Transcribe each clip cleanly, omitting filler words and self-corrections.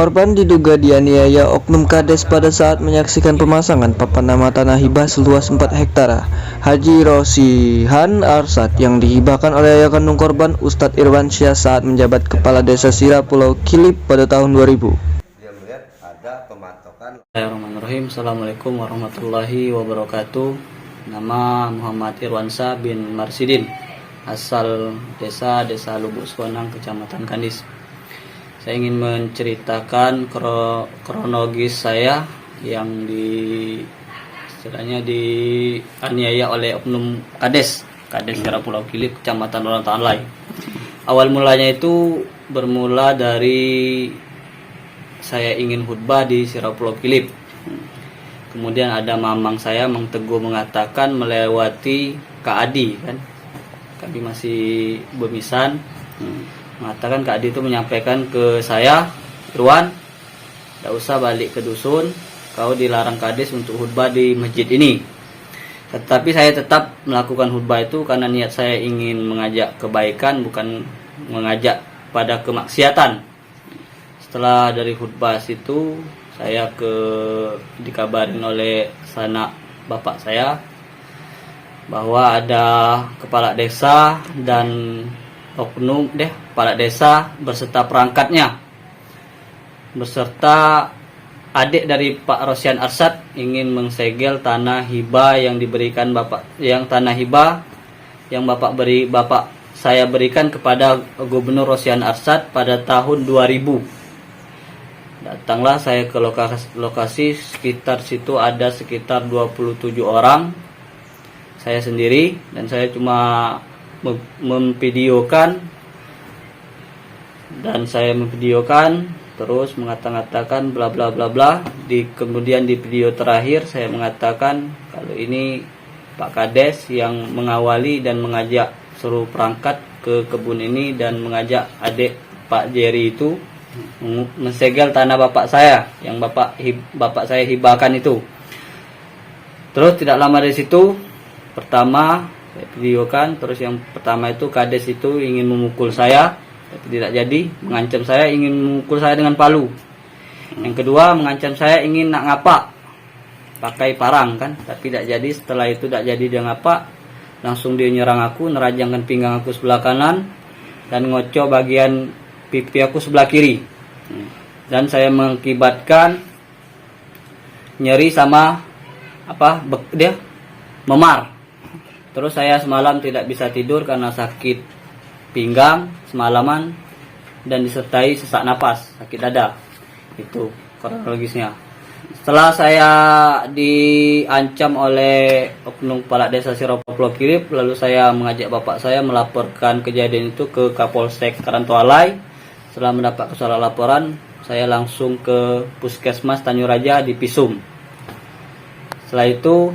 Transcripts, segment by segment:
Korban diduga dianiaya oknum kades pada saat menyaksikan pemasangan papan nama tanah hibah seluas 4 hektare Haji Rosihan Arsad yang dihibahkan oleh ayah kandung korban Ustadz Irwansyah saat menjabat Kepala Desa Sira Pulau Kilip pada tahun 2000. Dia melihat ada pematokan. Bismillahirrahmanirrahim. Assalamualaikum warahmatullahi wabarakatuh. Nama Muhammad Irwansyah bin Marsidin, asal desa Lubuk Suwanang, Kecamatan Kandis. Saya ingin menceritakan kronologis saya yang dianiaya oleh oknum kades Sira Pulau Kilip, Kecamatan Rorotan Alai. Awal mulanya itu bermula dari saya ingin khutbah di Sira Pulau Kilip. Kemudian ada mamang saya, Mang Teguh, mengatakan melewati Kak Adi, kan kami masih bemisan, mengatakan Kak Adi itu menyampaikan ke saya, Irwan, tidak usah balik ke dusun, kau dilarang kades untuk khutbah di masjid ini. Tetapi saya tetap melakukan khutbah itu karena niat saya ingin mengajak kebaikan, bukan mengajak pada kemaksiatan. Setelah dari khutbah situ, saya dikabarin oleh sanak bapak saya bahwa ada kepala desa dan oknum kepala desa beserta perangkatnya, beserta adik dari Pak Rosihan Arsad, ingin mengsegel tanah hibah yang diberikan bapak, yang tanah hibah yang bapak saya berikan kepada Gubernur Rosihan Arsad pada tahun 2000. Datanglah saya ke lokasi, sekitar situ ada sekitar 27 orang. Saya sendiri, dan saya cuma memvideokan, terus mengatakan bla bla bla bla. Kemudian di video terakhir saya mengatakan kalau ini Pak Kades yang mengawali dan mengajak seluruh perangkat ke kebun ini dan mengajak adik Pak Jerry itu mensegel tanah bapak saya yang bapak saya hibahkan itu. Terus tidak lama dari situ, pertama saya videokan, terus yang pertama itu kades itu ingin memukul saya, tapi tidak jadi, mengancam saya ingin memukul saya dengan palu. Yang kedua mengancam saya ingin nak ngapak pakai parang, kan, tapi tidak jadi. Setelah itu tidak jadi dia ngapak, langsung dia nyerang aku, nerajangkan pinggang aku sebelah kanan dan ngocok bagian pipi aku sebelah kiri, dan saya mengakibatkan nyeri sama memar. Terus saya semalam tidak bisa tidur karena sakit pinggang semalaman dan disertai sesak napas, sakit dada. Itu kronologisnya. Setelah saya diancam oleh oknum kepala desa Sira Pulau Kilip, lalu saya mengajak bapak saya melaporkan kejadian itu ke Kapolsek Karantualai. Setelah mendapat surat laporan, saya langsung ke Puskesmas Tanjung Raja di Pisum. Setelah itu,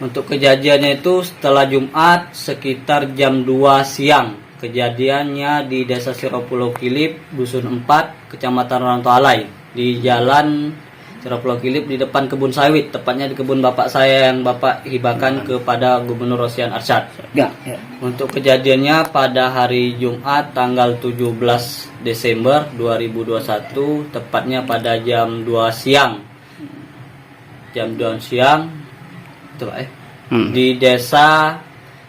untuk kejadiannya itu setelah Jumat sekitar jam 2 siang. Kejadiannya di Desa Sira Pulau Kilip, Dusun 4, Kecamatan Rorotan, di Jalan Sira Pulau Kilip, di depan kebun sawit, tepatnya di kebun bapak saya yang bapak hibahkan kepada Gubernur Rosihan Arsad. Untuk kejadiannya pada hari Jumat tanggal 17 Desember 2021, tepatnya pada jam 2 siang. Di Desa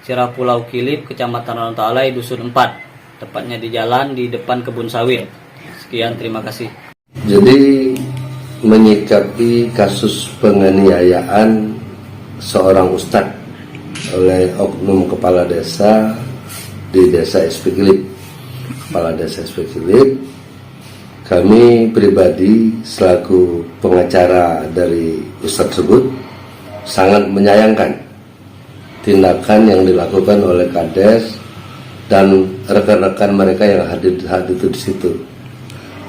Sira Pulau Kilip, Kecamatan Rorotan, Dusun 4, tepatnya di jalan di depan kebun sawit. Sekian, terima kasih. Jadi menyikapi kasus penganiayaan seorang ustadz oleh oknum kepala desa di Desa SP Kilip, Kepala Desa SP Kilip, kami pribadi selaku pengacara dari ustadz tersebut sangat menyayangkan tindakan yang dilakukan oleh kades dan rekan-rekan mereka yang hadir di situ.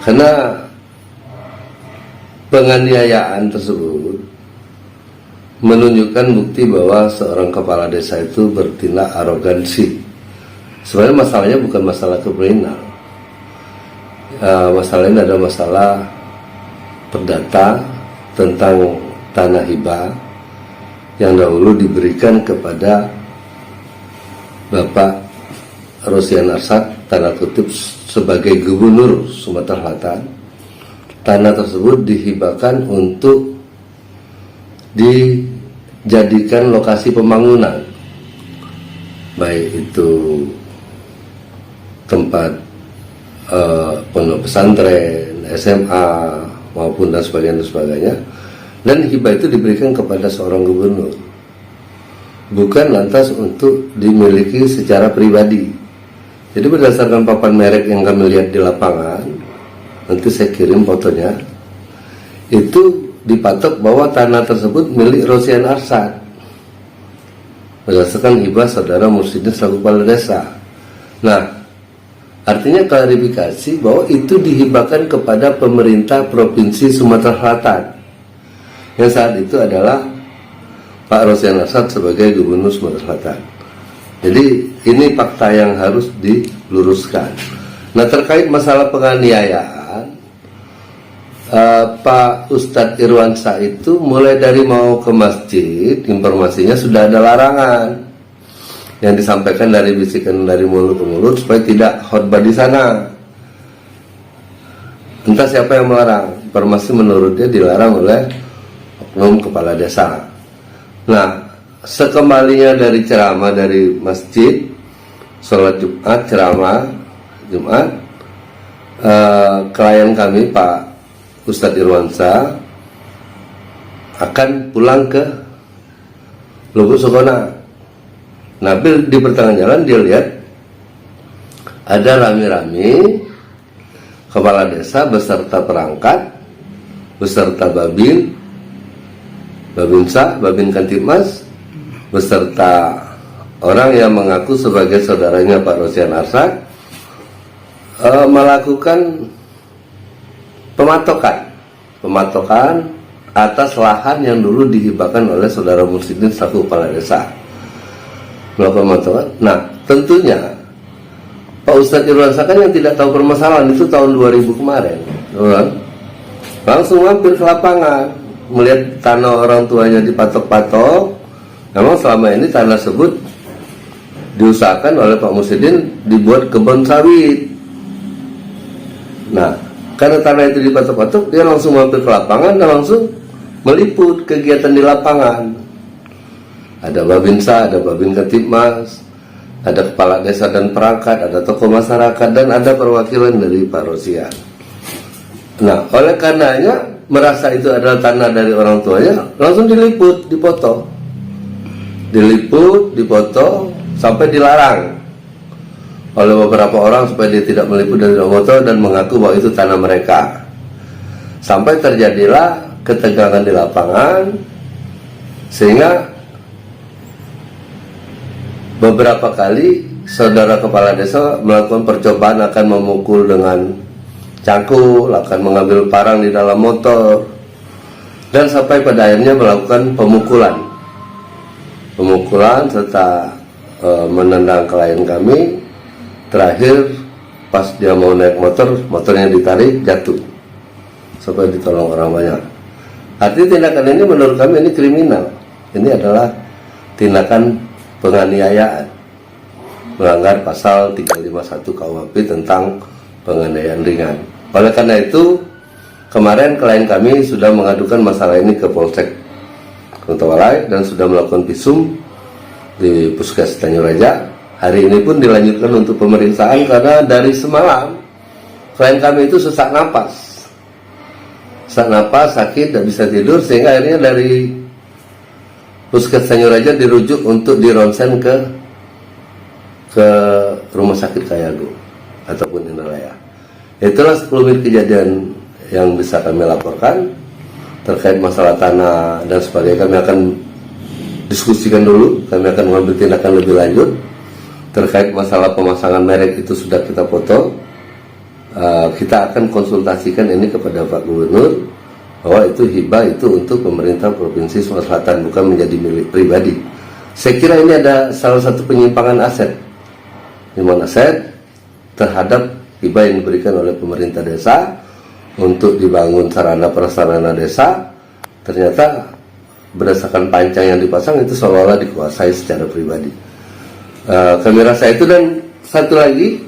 Karena penganiayaan tersebut menunjukkan bukti bahwa seorang kepala desa itu bertindak arogansi. Sebenarnya masalahnya bukan masalah kriminal. Masalahnya adalah masalah perdata tentang tanah hibah yang dahulu diberikan kepada Bapak Rosihan Arsad tanda kutip sebagai gubernur Sumatera Selatan, tanah tersebut dihibahkan untuk dijadikan lokasi pembangunan, baik itu tempat pondok pesantren, SMA maupun dan sebagainya. Dan hibah itu diberikan kepada seorang gubernur, bukan lantas untuk dimiliki secara pribadi. Jadi berdasarkan papan merek yang kami lihat di lapangan, nanti saya kirim fotonya, itu dipatok bahwa tanah tersebut milik Rosihan Arsad berdasarkan hibah saudara Mursidin selaku kepala desa. Nah, artinya klarifikasi bahwa itu dihibahkan kepada pemerintah Provinsi Sumatera Selatan, yang saat itu adalah Pak Rosihan Arsad sebagai Gubernur Sumatera Selatan. Jadi ini fakta yang harus diluruskan. Nah, terkait masalah penganiayaan, Pak Ustadz Irwansyah itu mulai dari mau ke masjid, informasinya sudah ada larangan yang disampaikan dari bisikan dari mulut ke mulut supaya tidak khotbah di sana. Entah siapa yang melarang, informasi menurut dia dilarang oleh oknum kepala desa. Nah, sekembalinya dari ceramah dari masjid, sholat Jumat, ceramah Jumat, klien kami Pak Ustadz Irwansyah akan pulang ke Lubuk Sukona. Nah, di pertengahan jalan dia lihat ada rame-rame kepala desa beserta perangkat, beserta Babinsa, Babin Kantipmas, beserta orang yang mengaku sebagai saudaranya Pak Rosihan Arsad melakukan pematokan atas lahan yang dulu dihibahkan oleh saudara Mursidin selaku kepala desa. Melakukan pematokan. Nah, tentunya Pak Ustadz Irwansyah kan yang tidak tahu permasalahan itu tahun 2000 kemarin, langsung mampir ke lapangan melihat tanah orang tuanya dipatok-patok. Memang selama ini tanah tersebut diusahakan oleh Pak Mursidin dibuat kebun sawit. Nah, karena tanah itu dipatok-patok, dia langsung mampir ke lapangan dan langsung meliput kegiatan di lapangan. Ada Babinsa, ada Babin Kantipmas, ada kepala desa dan perangkat, ada tokoh masyarakat, dan ada perwakilan dari Pak Rosihan. Nah, oleh karenanya merasa itu adalah tanah dari orang tuanya, langsung diliput, dipoto, sampai dilarang oleh beberapa orang supaya dia tidak meliput dan tidak foto dan mengaku bahwa itu tanah mereka. Sampai terjadilah ketegangan di lapangan, sehingga beberapa kali saudara kepala desa melakukan percobaan akan memukul dengan cangkul, akan mengambil parang di dalam motor, dan sampai pada akhirnya melakukan pemukulan serta menendang klien kami. Terakhir pas dia mau naik motor, motornya ditarik, jatuh sampai ditolong orang banyak. Artinya tindakan ini menurut kami ini kriminal. Ini adalah tindakan penganiayaan, melanggar pasal 351 KUHP tentang penganiayaan ringan. Oleh karena itu, kemarin klien kami sudah mengadukan masalah ini ke Polsek Kuntawalai dan sudah melakukan visum di Puskes Tanjung Raja. Hari ini pun dilanjutkan untuk pemeriksaan karena dari semalam klien kami itu sesak napas, sakit, tidak bisa tidur, sehingga akhirnya dari Puskes Tanjung Raja dirujuk untuk dironsen ke Rumah Sakit Kayago ataupun Indralaya. Itulah 10 menit kejadian yang bisa kami laporkan terkait masalah tanah dan sebagainya. Kami akan diskusikan dulu, kami akan mengambil tindakan lebih lanjut. Terkait masalah pemasangan merek itu sudah kita foto. Kita akan konsultasikan ini kepada Pak Gubernur bahwa itu hibah itu untuk pemerintah Provinsi Sumatera Selatan, bukan menjadi milik pribadi. Saya kira ini ada salah satu penyimpangan aset terhadap hibah yang diberikan oleh pemerintah desa untuk dibangun sarana prasarana desa. Ternyata berdasarkan pancang yang dipasang itu seolah-olah dikuasai secara pribadi. Kami rasa itu, dan satu lagi,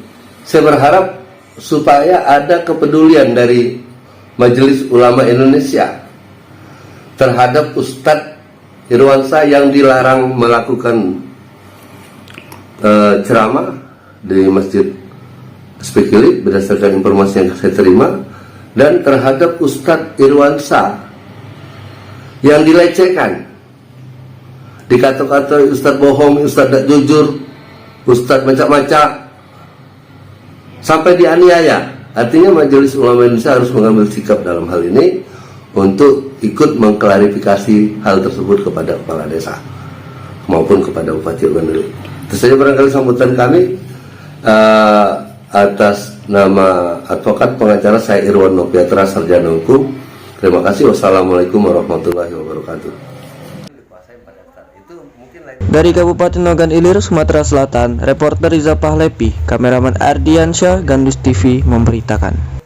saya berharap supaya ada kepedulian dari Majelis Ulama Indonesia terhadap Ustadz Irwansyah yang dilarang melakukan ceramah di Masjid Spekili berdasarkan informasi yang saya terima, dan terhadap Ustadz Irwansyah yang dilecehkan, dikata-kata Ustadz bohong, Ustadz tidak jujur, Ustadz macam-macam, sampai dianiaya. Artinya Majelis Ulama Indonesia harus mengambil sikap dalam hal ini untuk ikut mengklarifikasi hal tersebut kepada kepala desa maupun kepada Bupati Ogan. Itu saja barangkali sambutan kami atas nama advokat pengacara saya Irwan Nopiatra, sarjana hukum. Terima kasih. Wassalamualaikum warahmatullahi wabarakatuh. Dari Kabupaten Ogan Ilir, Sumatera Selatan, reporter Riza Pahlepi, kameraman Ardiansyah, Gandus TV memberitakan.